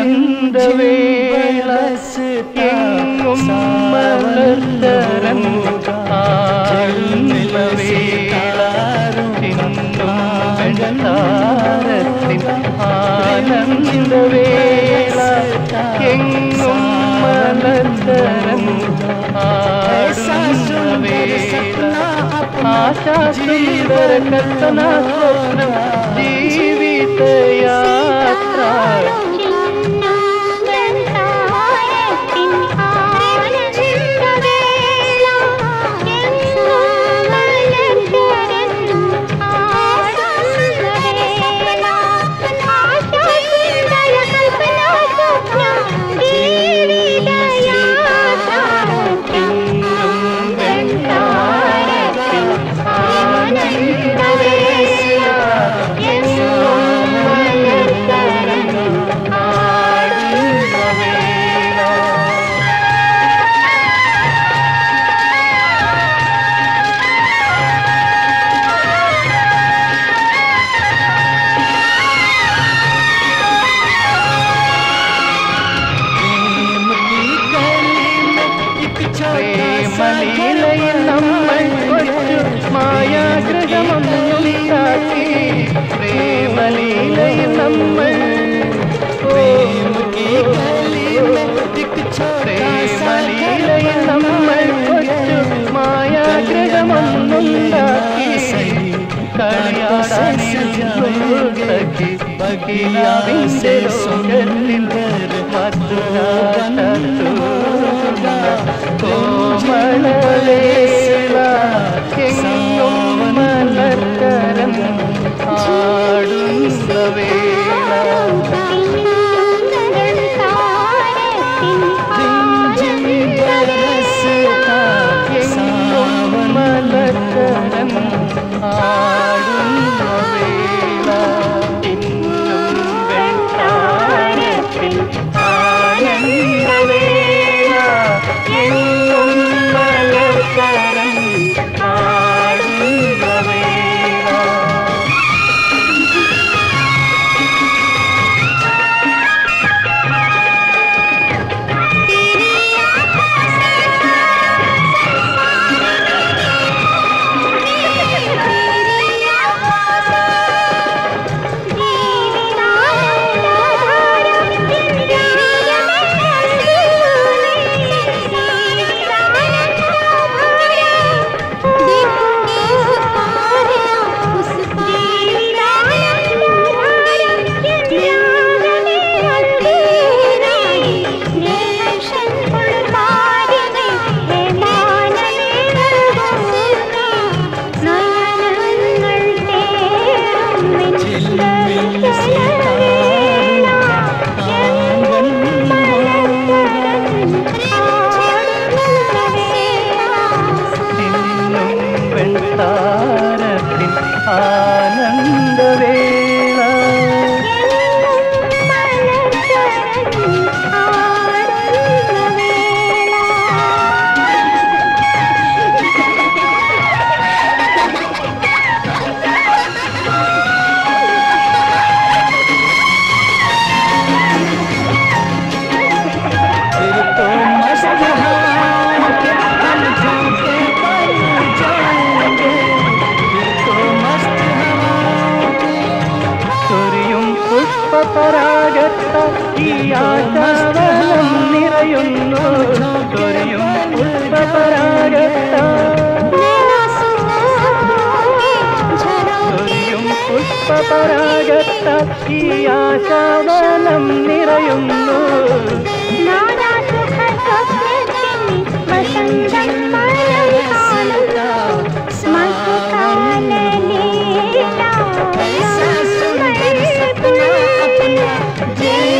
ആനന്ദവേള എങ്ങും മലർത്തരൻ ആടുന്ന വേള ചിന്നും വെണ്ണാരത്തിൻ ആനന്ദവേള എങ്ങും മലർത്തരൻ ആടുന്ന വേള ആശാസുന്ദര കൽപ്പന സ്വപ്നം ജീവിതയാത്ര പ്രേമലീലയിൽ നമ്മൾ കൊച്ചു മായാഗ്രഹമൊന്നുണ്ടാക്കി പ്രേമലീലയിൽ നമ്മൾ പ്രേമലീലയിൽ നമ്മൾ കൊച്ചു മായാഗ്രഹമൊന്നുണ്ടാക്കി കളിയാടാനിരുന്നോട്ടക്കി പകിയാവിന്റെ ലോകത്തിൽ മധുരാട്ടു കോമളവേള എങ്ങും മലർക്കരൻ ആടുന്ന വേള എങ്ങും മലർക്കരൻ ആടുന്ന വേള ഇന്നും വെണ്ണാരത്തിൽ ആനന്ദവേള എങ്ങും മലർക്കരൻ ആടുന്ന വേള താരത്തിൻ ആനന്ദവേള പരാഗത്ത ഈ ആശാവനം നിറയുന്നു ചൊരിയും പുഷ്പപരാഗത്ത ചൊരിയും പുഷ്പപരാഗത്ത ഈ ആശാവനം നിറയുന്നു Yeah.